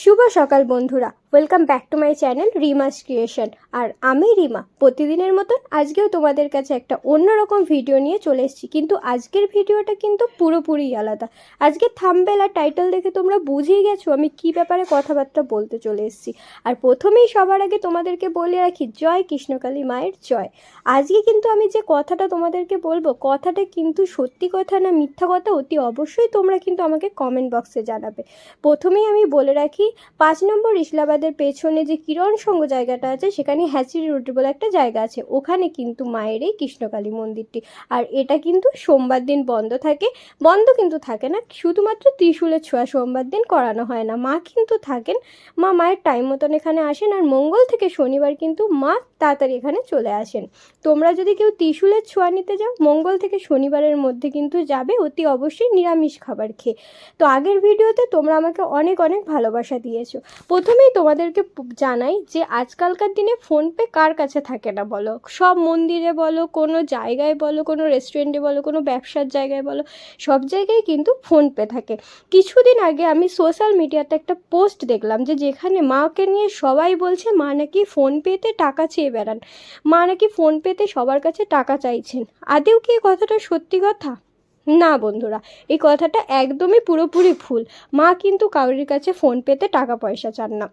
শুভ সকাল বন্ধুরা, welcome back to my channel রিমাস ক্রিয়েশন। আর আমি রিমা প্রতিদিনের মতন আজকেও তোমাদের কাছে একটা অন্যরকম ভিডিও নিয়ে চলে এসেছি। কিন্তু আজকের ভিডিওটা কিন্তু পুরোপুরি আলাদা। আজকে থাম্বনেল আর টাইটেল দেখে তোমরা বুঝেই গেছো আমি কী ব্যাপারে কথাবার্তা বলতে চলে এসেছি। আর প্রথমেই সবার আগে তোমাদেরকে বলে রাখি, জয় কৃষ্ণকালী মায়ের জয়। আজকে কিন্তু আমি যে কথাটা তোমাদেরকে বলবো, কথাটা কিন্তু সত্যি কথা না মিথ্যা কথা অতি অবশ্যই তোমরা কিন্তু আমাকে কমেন্ট বক্সে জানাবে। প্রথমেই আমি বলে রাখি, 5 নম্বর ইসলাবাদের পেছনে যে কিরণ সংঘ জায়গাটা আছে, সেখানে হ্যাচিরি রোড বলে একটা জায়গা আছে, ওখানে কিন্তু মায়ের এই কৃষ্ণকালী মন্দিরটি। আর এটা কিন্তু সোমবার দিন বন্ধ থাকে। বন্ধ কিন্তু থাকে না, শুধুমাত্র ত্রিশূলের ছোঁয়া সোমবার দিন করানো হয় না। মা কিন্তু থাকেন, মায়ের টাইম মতন এখানে আসেন। আর মঙ্গল থেকে শনিবার কিন্তু মা তাড়াতাড়ি এখানে চলে আসেন। তোমরা যদি কেউ ত্রিশূলের ছোঁয়া নিতে যাও, মঙ্গল থেকে শনিবারের মধ্যে কিন্তু যাবে, অতি অবশ্যই নিরামিষ খাবার খেয়ে। তো আগের ভিডিওতে তোমরা আমাকে অনেক অনেক ভালোবাসা দিয়েছো। প্রথমেই তোমাদেরকে জানাই যে আজকালকার দিনে ফোনপে কার কাছে থাকে না বলো? সব মন্দিরে বলো, কোনো জায়গায় বলো, কোনো রেস্টুরেন্টে বলো, কোনো ব্যবসার জায়গায় বলো, সব জায়গায় কিন্তু ফোনপে থাকে। কিছুদিন আগে আমি সোশ্যাল মিডিয়াতে একটা পোস্ট দেখলাম যে যেখানে মাকে নিয়ে সবাই বলছে মা নাকি ফোনপেতে টাকা চেয়ে বেড়ান, মা নাকি ফোনপেতে সবার কাছে টাকা চাইছেন। আদেও কি এই কথাটা সত্যি কথা? না বন্ধুরা, এই কথাটা একদমই পুরোপুরি ভুল। মা কিন্তু কারোর কাছে ফোনপেতে টাকা পয়সা চান না।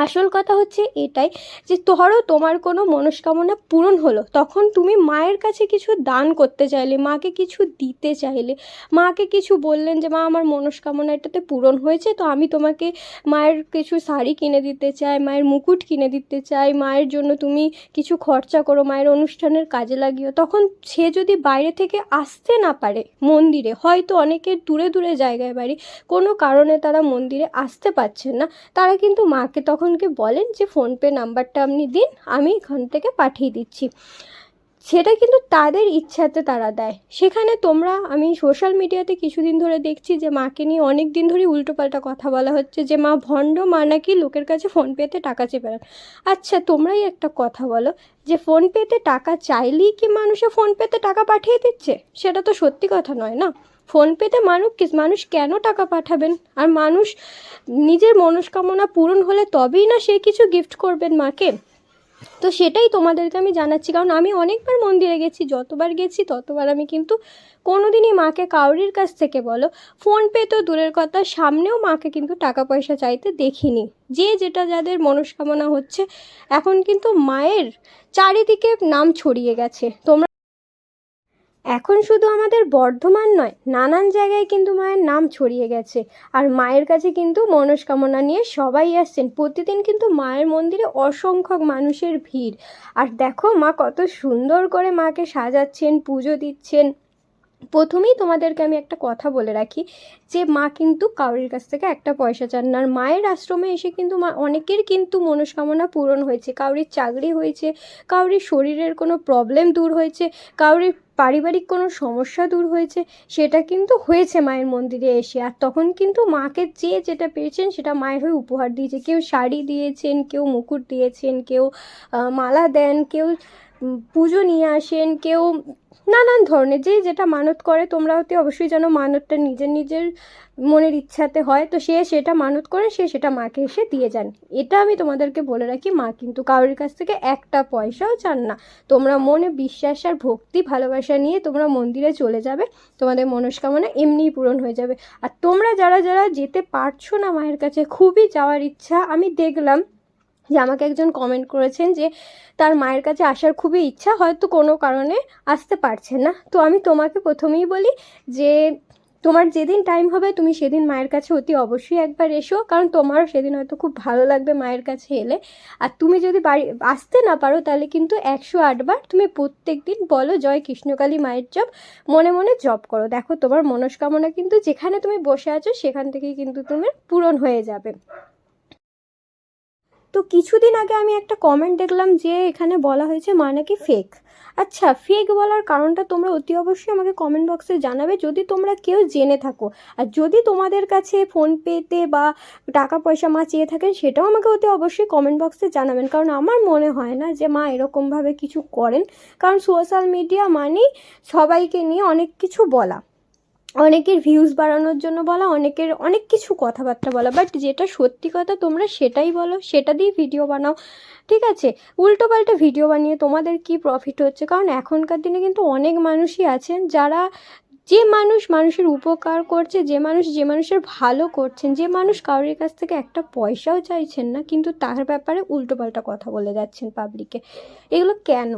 আসল কথা হচ্ছে এটাই যে ধরো তোমার কোনো মনস্কামনা পূরণ হলো, তখন তুমি মায়ের কাছে কিছু দান করতে চাইলে, মাকে কিছু দিতে চাইলে, মাকে কিছু বললেন যে মা আমার মনস্কামনা এটাতে পূরণ হয়েছে, তো আমি তোমাকে মায়ের কিছু শাড়ি কিনে দিতে চাই, মায়ের মুকুট কিনে দিতে চাই, মায়ের জন্য তুমি কিছু খরচা করো, মায়ের অনুষ্ঠানের কাজে লাগিও। তখন সে যদি বাইরে থেকে আসতে না পারে মন্দিরে, হয়তো অনেকের দূরে দূরে জায়গায় বাড়ি, কোনো কারণে তারা মন্দিরে আসতে পারছেন না, তারা কিন্তু মাকে তখনকে বলেন যে ফোনপে নাম্বারটা আপনি দিন, আমি এখান থেকে পাঠিয়ে দিচ্ছি। সেটা কিন্তু তাদের ইচ্ছাতে তারা দেয়। সেখানে তোমরা, আমি সোশ্যাল মিডিয়াতে কিছুদিন ধরে দেখছি যে মাকে নিয়ে অনেক দিন ধরেই উল্টোপাল্টা কথা বলা হচ্ছে যে মা ভণ্ড, মা নাকি লোকের কাছে ফোনপেতে টাকা চেয়ে বেড়ান। আচ্ছা তোমরাই একটা কথা বলো, যে ফোনপেতে টাকা চাইলেই কি মানুষে ফোনপেতে টাকা পাঠিয়ে দিচ্ছে? সেটা তো সত্যি কথা নয় না। ফোনপেতে মানুষ কেন টাকা পাঠাবেন? আর মানুষ নিজের মনস্কামনা পূরণ হলে তবেই না সে কিছু গিফট করবেন মাকে। তো সেটাই তোমাদেরকে আমি জানাচ্ছি, কারণ আমি অনেকবার মন্দিরে গেছি, যতবার গেছি ততবার আমি কিন্তু কোনোদিনই মাকে কাউরির কাছ থেকে বলো, ফোনপে তো দূরের কথা, সামনেও মাকে কিন্তু টাকা পয়সা চাইতে দেখিনি। যে যেটা যাদের মনস্কামনা হচ্ছে, এখন কিন্তু মায়ের চারিদিকে নাম ছড়িয়ে গেছে। তোমরা এখন শুধু আমাদের বর্ধমান নয়, নানান জায়গায় কিন্তু মায়ের নাম ছড়িয়ে গেছে। আর মায়ের কাছে কিন্তু মনস্কামনা নিয়ে সবাই আসছেন। প্রতিদিন কিন্তু মায়ের মন্দিরে অসংখ্য মানুষের ভিড়। আর দেখো মা কত সুন্দর করে মাকে সাজাচ্ছেন, পুজো দিচ্ছেন। প্রথমেই তোমাদেরকে আমি একটা কথা বলে রাখি, যে মা কিন্তু কাউরির কাছ থেকে একটা পয়সা চান না। আর মায়ের আশ্রমে এসে কিন্তু মা অনেকের কিন্তু মনস্কামনা পূরণ হয়েছে। কাউরির চাকরি হয়েছে, কাউরির শরীরের কোনো প্রবলেম দূর হয়েছে, কাউরির পারিবারিক কোনো সমস্যা দূর হয়েছে, সেটা কিন্তু হয়েছে মায়ের মন্দিরে এসে। আর তখন কিন্তু মাকে যে যেটা পেয়েছেন সেটা মায়ের হয়ে উপহার দিয়েছে। কেউ শাড়ি দিয়েছেন, কেউ মুকুট দিয়েছেন, কেউ মালা দেন, কেউ পুজো নিয়ে আসেন, কেউ নানান ধরনের যে যেটা মানত করে। তোমরা অতি অবশ্যই জানো মানতটা নিজের নিজের মনের ইচ্ছাতে হয়, তো সে সেটা মানত করে সে সেটা মাকে এসে দিয়ে যান। এটা আমি তোমাদেরকে বলে রাখি, মা কিন্তু কারোর কাছ থেকে একটা পয়সাও চান না। তোমরা মনে বিশ্বাস আর ভক্তি ভালোবাসা নিয়ে তোমরা মন্দিরে চলে যাবে, তোমাদের মনস্কামনা এমনিই পূরণ হয়ে যাবে। আর তোমরা যারা যারা যেতে পারছো না মায়ের কাছে, খুবই যাওয়ার ইচ্ছা, আমি দেখলাম যে আমাকে একজন কমেন্ট করেছেন যে তার মায়ের কাছে আসার খুবই ইচ্ছা, হয়তো কোনো কারণে আসতে পারছে না। তো আমি তোমাকে প্রথমেই বলি যে তোমার যেদিন টাইম হবে তুমি সেদিন মায়ের কাছে অতি অবশ্যই একবার এসো, কারণ তোমারও সেদিন হয়তো খুব ভালো লাগবে মায়ের কাছে এলে। আর তুমি যদি বাড়ি আসতে না পারো, তাহলে কিন্তু 108 বার তুমি প্রত্যেক দিন বলো জয় কৃষ্ণকালী মায়ের জপ, মনে মনে জপ করো। দেখো তোমার মনস্কামনা কিন্তু যেখানে তুমি বসে আছো সেখান থেকেই কিন্তু তুমি পূরণ হয়ে যাবে। তো কিছুদিন আগে আমি একটা কমেন্ট দেখলাম যে এখানে বলা হয়েছে মা নাকি ফেক। আচ্ছা, ফেক বলার কারণটা তোমরা অতি অবশ্যই আমাকে কমেন্ট বক্সে জানাবে, যদি তোমরা কেউ জেনে থাকো। আর যদি তোমাদের কাছে ফোনপেতে বা টাকা পয়সা মা চেয়ে থাকেন, সেটাও আমাকে অতি অবশ্যই কমেন্ট বক্সে জানাবেন, কারণ আমার মনে হয় না যে মা এরকমভাবে কিছু করেন। কারণ সোশ্যাল মিডিয়া মানেই সবাইকে নিয়ে অনেক কিছু বলা। অনেকের ভিউজ বাড়ানোর জন্য বলা, অনেকের অনেক কিছু কথাবার্তা বলা, বাট যেটা সত্যি কথা তোমরা সেটাই বলো, সেটা দিয়ে ভিডিও বানাও, ঠিক আছে? উল্টোপাল্টা ভিডিও বানিয়ে তোমাদের কি প্রফিট হচ্ছে? কারণ এখনকার দিনে কিন্তু অনেক মানুষই আছেন যারা, যে মানুষ মানুষের উপকার করছে, যে মানুষের ভালো করছেন, যে মানুষ কারোর কাছ থেকে একটা পয়সাও চাইছেন না, কিন্তু তার ব্যাপারে উল্টোপাল্টা কথা বলে যাচ্ছেন পাবলিকে। এগুলো কেন?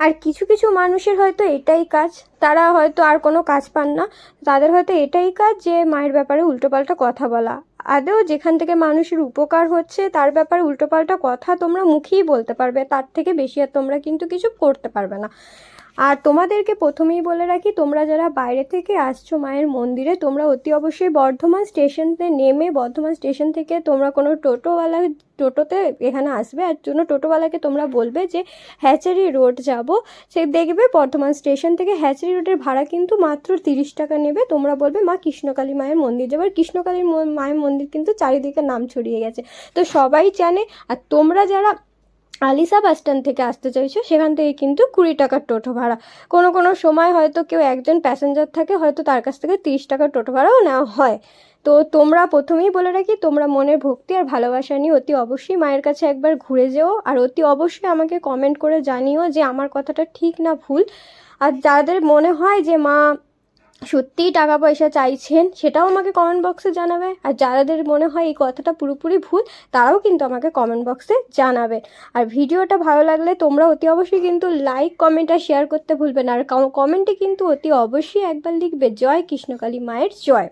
আর কিছু কিছু মানুষের হয়তো এটাই কাজ, তারা হয়তো আর কোনো কাজ পান না, তাদের হয়তো এটাই কাজ যে মায়ের ব্যাপারে উল্টোপাল্টা কথা বলা। আদৌ যেখান থেকে মানুষের উপকার হচ্ছে তার ব্যাপারে উল্টোপাল্টা কথা তোমরা মুখেই বলতে পারবে, তার থেকে বেশি আর তোমরা কিন্তু কিছু করতে পারবে না। আর তোমাদেরকে প্রথমেই বলে রাখি, তোমরা যারা বাইরে থেকে আসছো মায়ের মন্দিরে, তোমরা অতি অবশ্যই বর্ধমান স্টেশনে নেমে বর্ধমান স্টেশন থেকে তোমরা কোনো টোটোতে এখানে আসবে, আর জন্য টোটোওয়ালাকে তোমরা বলবে যে হ্যাচারি রোড যাব, সে দেখবে বর্ধমান স্টেশন থেকে হ্যাচারি রোডের ভাড়া কিন্তু মাত্র 30 টাকা নেবে। তোমরা বলবে মা কৃষ্ণকালী মায়ের মন্দির যাবে, আর কৃষ্ণকালী মায়ের মন্দির কিন্তু চারিদিকে নাম ছড়িয়ে গেছে, তো সবাই জানে। আর তোমরা যারা আলিশা বাস স্ট্যান্ড থেকে আসতে চাইছো, সেখান থেকে কিন্তু 20 টাকার টোটো ভাড়া, কোনো কোনো সময় হয়তো কেউ একজন প্যাসেঞ্জার থাকে, হয়তো তার কাছ থেকে 30 টাকার টোটো ভাড়াও নেওয়া হয়। তো তোমরা প্রথমেই বলে রাখি, তোমরা মনের ভক্তি আর ভালোবাসা নিয়ে অতি অবশ্যই মায়ের কাছে একবার ঘুরে যেও, আর অতি অবশ্যই আমাকে কমেন্ট করে জানিও যে আমার কথাটা ঠিক না ভুল। আর যাদের মনে হয় যে মা সত্যিই টাকা পয়সা চাইছেন, সেটাও আমাকে কমেন্ট বক্সে জানাবে। আর যাদের মনে হয় এই কথাটা পুরোপুরি ভুল, তারাও কিন্তু আমাকে কমেন্ট বক্সে জানাবে। আর ভিডিওটা ভালো লাগলে তোমরা অতি অবশ্যই কিন্তু লাইক, কমেন্ট আর শেয়ার করতে ভুলবে না। আর কমেন্টে কিন্তু অতি অবশ্যই একবার লিখবে জয় কৃষ্ণকালী মায়ের জয়।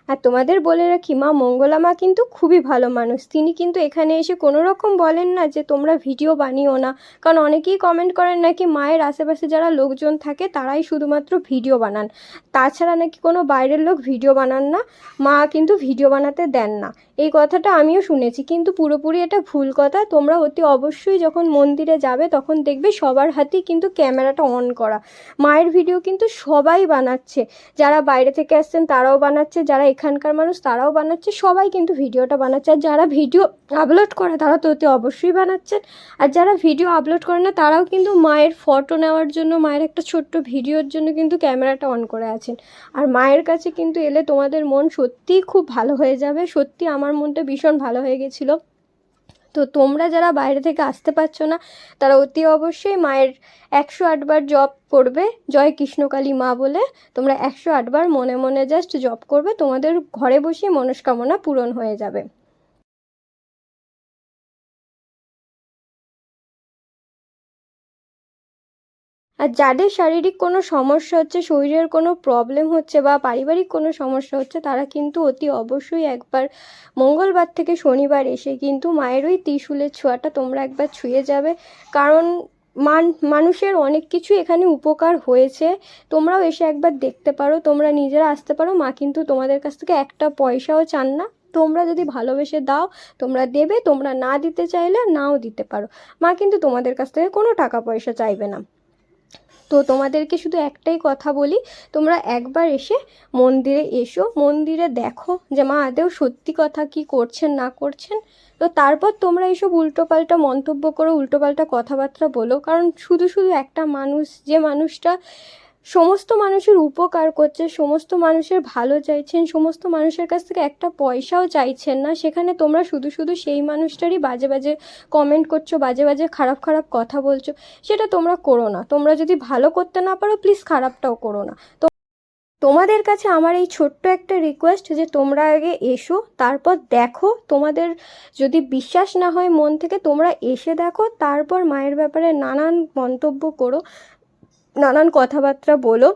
আর তোমাদের বলে রাখি, মা মঙ্গলা মা কিন্তু খুবই ভালো মানুষ, তিনি কিন্তু এখানে এসে কোনো রকম বলেন না যে তোমরা ভিডিও বানিও না। কারণ অনেকেই কমেন্ট করেন নাকি মায়ের আশেপাশে যারা লোকজন থাকে তারাই শুধুমাত্র ভিডিও বানান, তাছাড়া নাকি কোনো বাইরের লোক ভিডিও বানান না, মা কিন্তু ভিডিও বানাতে দেন না। এই কথাটা আমিও শুনেছি, কিন্তু পুরোপুরি এটা ভুল কথা। তোমরা অতি অবশ্যই যখন মন্দিরে যাবে তখন দেখবে সবার হাতেই কিন্তু ক্যামেরাটা অন করা। মায়ের ভিডিও কিন্তু সবাই বানাচ্ছে, যারা বাইরে থেকে আসছেন তারাও বানাচ্ছে, যারা এখানকার মানুষ তারাও বানাচ্ছে, সবাই কিন্তু ভিডিওটা বানাচ্ছে। আর যারা ভিডিও আপলোড করে তারা তো অতি অবশ্যই বানাচ্ছেন, আর যারা ভিডিও আপলোড করে না তারাও কিন্তু মায়ের ফটো নেওয়ার জন্য, মায়ের একটা ছোট্ট ভিডিওর জন্য কিন্তু ক্যামেরাটা অন করে আছেন। আর মায়ের কাছে কিন্তু এলে তোমাদের মন সত্যিই খুব ভালো হয়ে যাবে, সত্যি আমার মনটা ভীষণ ভালো হয়ে গেছিলো। তো তোমরা যারা বাইরে থেকে আসতে পারছো না, তারা অতি অবশ্যই মায়ের 108 বার জপ করবে জয় কৃষ্ণকালী মা বলে। তোমরা 108 বার মনে মনে জাস্ট জপ করবে, তোমাদের ঘরে বসেই মনস্কামনা পূরণ হয়ে যাবে। আর যাদের শারীরিক কোনো সমস্যা হচ্ছে, শরীরের কোনো প্রবলেম হচ্ছে বা পারিবারিক কোনো সমস্যা হচ্ছে, তারা কিন্তু অতি অবশ্যই একবার মঙ্গলবার থেকে শনিবার এসে কিন্তু মায়ের ওই ত্রিশূলের ছোঁয়াটা তোমরা একবার ছুঁয়ে যাবে। কারণ মানুষের অনেক কিছু এখানে উপকার হয়েছে, তোমরাও এসে একবার দেখতে পারো, তোমরা নিজেরা আসতে পারো। মা কিন্তু তোমাদের কাছ থেকে একটা পয়সাও চান না, তোমরা যদি ভালোবেসে দাও তোমরা দেবে, তোমরা না দিতে চাইলে নাও দিতে পারো। মা কিন্তু তোমাদের কাছ থেকে কোনো টাকা পয়সা চাইবে না। তো তোমাদেরকে শুধু একটাই কথা বলি, তোমরা একবার এসে মন্দিরে এসো, মন্দিরে দেখো যে মা আদৌ সত্যি কথা কি করছেন না করছেন। তো তারপর তোমরা এইসব উল্টোপাল্টা মন্তব্য করো, উল্টোপাল্টা কথাবার্তা বলো। কারণ শুধু শুধু একটা মানুষ, যে মানুষটা সমস্ত মানুষের উপকার করছে, সমস্ত মানুষের ভালো চাইছেন, সমস্ত মানুষের কাছ থেকে একটা পয়সাও চাইছেন না, সেখানে তোমরা শুধু শুধু সেই মানুষটারই বাজে বাজে কমেন্ট করছো, বাজে বাজে খারাপ খারাপ কথা বলছো। সেটা তোমরা করো না। তোমরা যদি ভালো করতে না পারো, প্লিজ খারাপটাও করো না। তো তোমাদের কাছে আমার এই ছোট্ট একটা রিকোয়েস্ট যে তোমরা আগে এসো, তারপর দেখো। তোমাদের যদি বিশ্বাস না হয় মন থেকে, তোমরা এসে দেখো, তারপর মায়ের ব্যাপারে নানান মন্তব্য করো, নানান কথাবার্তা বলো।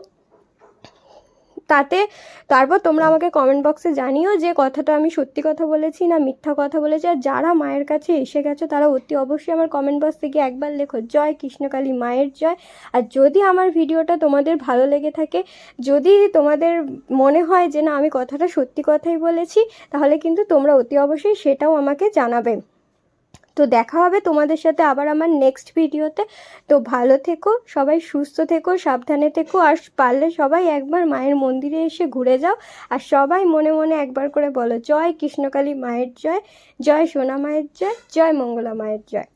তারপর তোমরা আমাকে কমেন্ট বক্সে জানিও যে কথাটা আমি সত্যি কথা বলেছি না মিথ্যা কথা বলেছি। আর যারা মায়ের কাছে এসে গেছো তারা অতি অবশ্যই আমার কমেন্ট বক্স থেকে একবার লেখো জয় কৃষ্ণকালী মায়ের জয়। আর যদি আমার ভিডিওটা তোমাদের ভালো লেগে থাকে, যদি তোমাদের মনে হয় যে না আমি কথাটা সত্যি কথাই বলেছি, তাহলে কিন্তু তোমরা অতি অবশ্যই সেটাও আমাকে জানাবে। তো দেখা হবে তোমাদের সাথে আবার আমার নেক্সট ভিডিওতে। তো ভালো থেকো সবাই, সুস্থ থেকো, সাবধানে থেকো। আর পারলে সবাই একবার মায়ের মন্দিরে এসে ঘুরে যাও। আর সবাই মনে মনে একবার করে বলো জয় কৃষ্ণকালী মায়ের জয়, জয় সোনা মায়ের জয়, জয় মঙ্গলা মায়ের জয়।